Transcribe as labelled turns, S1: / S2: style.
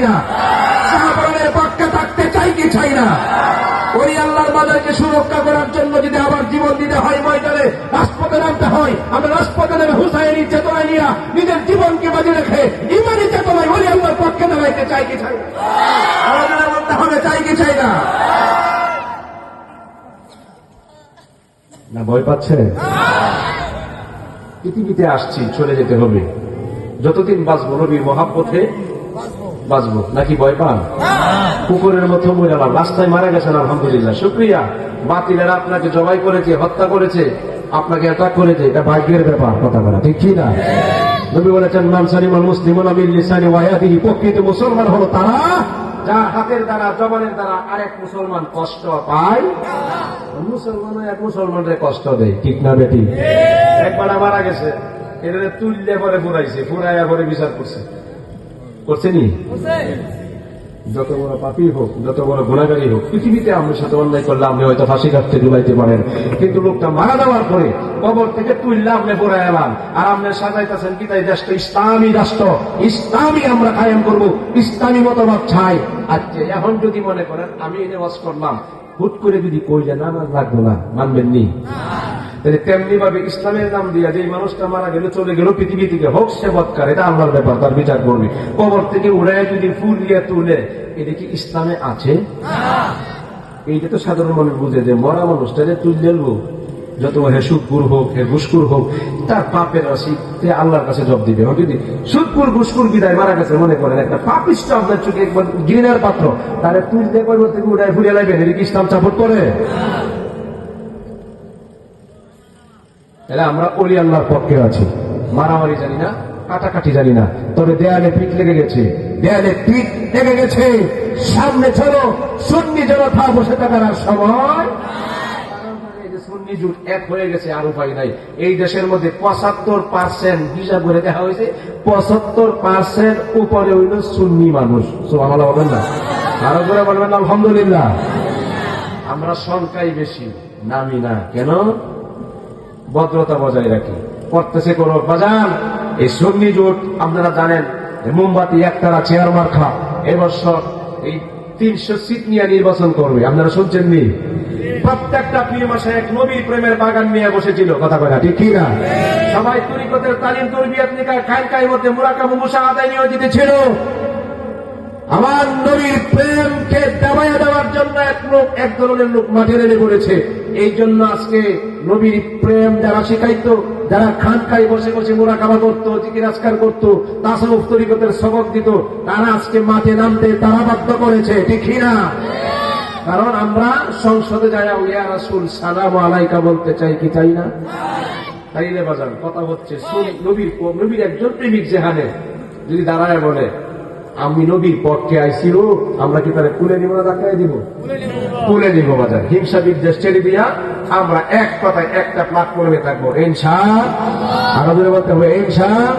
S1: না? শাহপুরের পক্ষে থাকতে চাই কি চাই না? ওই আল্লাহর বাজারকে সুরক্ষা করার জন্য যদি আবার জীবন দিতে হয়, ময়দানে রাজপথে নামতে হয়, আমরা রাজপথে নেমে হুসাইনি চেতনায় নিয়ে নিজের জীবনকে বাজি রেখে ইমানি চেতনায় ওই আল্লাহর পক্ষে দাঁড়াইতে চাই কি চাই না? আমাদের বলতে হবে চাই কি চাই না? না ভয় পাচ্ছে? পৃথিবীতে আসছি, চলে যেতে হবে। যতদিন বাঁচবো নবীর মহাব্বতে বাঁচবো, নাকি ভয় পান? কুকুরের মতো মরে গেলাম, রাস্তায় মারা গেছেন, আলহামদুলিল্লাহ, শুকরিয়া। বাতিলেরা আপনাকে জবাই করেছে, হত্যা করেছে, আপনাকে অ্যাটাক করেছে, এটা ভাগ্যের ব্যাপার। কথা বলা ঠিক কি না? নবী বলেছেন, মান সালিমাল মুসলিমুনা মিন লিসানি ওয়া ইয়াদিহি, প্রকৃত মুসলমান হলো তারা যার হাতের দ্বারা, জবানের দ্বারা আরেক মুসলমান কষ্ট পায়। মুসলমান এক মুসলমানের কষ্ট দেয়, ঠিক না বেটি? একবার মারা গেছে, এটা তুললে পরে ফুরাইছে, ফুরাইয়া পরে বিচার করছেনি। যত বড় পাপী হোক, যত বড় গুণাগারী হোক, পৃথিবীতে আপনার সাথে অন্যায় করলে আপনি হয়তো ফাঁসি কাটতে ডুবাইতে পারেন, কিন্তু লোকটা মারা যাওয়ার পরে কবর থেকে তুললে আপনি পড়ে এলাম, আর আপনি সাজাইতেছেন কি তাই দেশটা ইসলামী রাষ্ট্র, ইসলামী আমরা কায়েম করবো, ইসলামী মতবাদ চাই। আচ্ছা, এখন যদি মনে করেন আমি এনে ওয়াজ করলাম, হুট করে যদি কইলে না লাগবো না, মানবেন নি? তেমনি ভাবে ইসলামের নাম দিয়া যে মানুষটা মারা গেল, চলে গেল পৃথিবী থেকে, হোক সে বৎকার, এটা আল্লাহর ব্যাপার, তার বিচার করবে। কবর থেকে উড়ায় যদি ফুল দিয়ে তুলে, এটা কি ইসলামে আছে? এইটা তো সাধারণ মানুষ বুঝে যে মরা মানুষটা যে তুললে যত হে সুদপুর হোক, হে ঘুষখোর হোক, তার পাপের রাশি আল্লাহর কাছে জব দিবে। যদি সুদপুর ঘুষখোর বিদায় মারা গেছে, মনে করেন একটা পাপিষ্ট আপনার চোখে একবার ঘৃণার পাত্র, তারে তুলতে কবর থেকে উড়ায় ফুলিয়ে লাগবেন, এটা কি ইসলাম সাপোর্ট করে? আমরা ওলি আল্লাহর পক্ষে আছি, মারামারি জানি না, কাটাকাটি জানি না, তবে দেয়ালে পিঠ লেগে গেছে, দেয়ালে পিঠ লেগে গেছে, সামনে চলো সুন্নি জনতা বসে থাকার আর সময়। সুন্নি জোট এক হয়ে গেছে, আর উপায় নাই। এই দেশের মধ্যে 75% হিসাব করে দেখা হয়েছে, 75% উপরে হইল সুন্নি মানুষ। সুবহানাল্লাহ বলবেন না? আরো করে বলবেন আলহামদুলিল্লাহ। আমরা সংখ্যাই বেশি, নামি না। কেন? ভদ্রতা বজায় রাখি, করতেছে কোন বাজান। এই সুন্নি জোট আপনারা জানেন, মোমবাতি একতারা চেয়ার মার্কা এবছর এই 300 সিট নিয়ে নির্বাচন করবে, আপনারা শুনছেন নি? প্রত্যেকটা পীর মাসে এক নবীর প্রেমের বাগান নিয়ে বসেছিল, কথা কয় না ঠিক কি না? সবাই তরিকতের তালিম তরবিয়ত নিকায় খানকার মধ্যে মুরাকাবা মুশাহাদায় নিয়োজিত ছিল। আমার নবীর প্রেমকে দাবাইয়া দেওয়ার জন্য এক ধরনের লোক মাঠে নেমে পড়েছে। এই জন্য আজকে নবীর প্রেম যারা শিখাইতো, যারা খানকায় বসে বসে মুরাকাবা করতো, জিকির আজকার করতো, তাসাউফ তরিকতের সবক দিত, তারা আজকে মাঠে নামতে তারা বাধ্য করেছে, ঠিক না? কারণ আমরা সংসদে যাই ইয়া রাসূল সালাম আলাইকা বলতে চাই কি চাই না? তাইলে বাজান কথা হচ্ছে, নবীর একজন প্রেমিক যেখানে যদি দাঁড়ায় বলে আমি নবীর পক্ষে আইছিল, আমরা কি তারা কুলে নিব না ধাক্কায় দিব? কুলে নিব বাজার। হিংসা বিদ্বেষ ছেড়ে দিয়া আমরা এক কথায় একটা প্ল্যাটফর্মে থাকবো, ইনশাআল্লাহ। আরো বলতে হবে ইনশাআল্লাহ।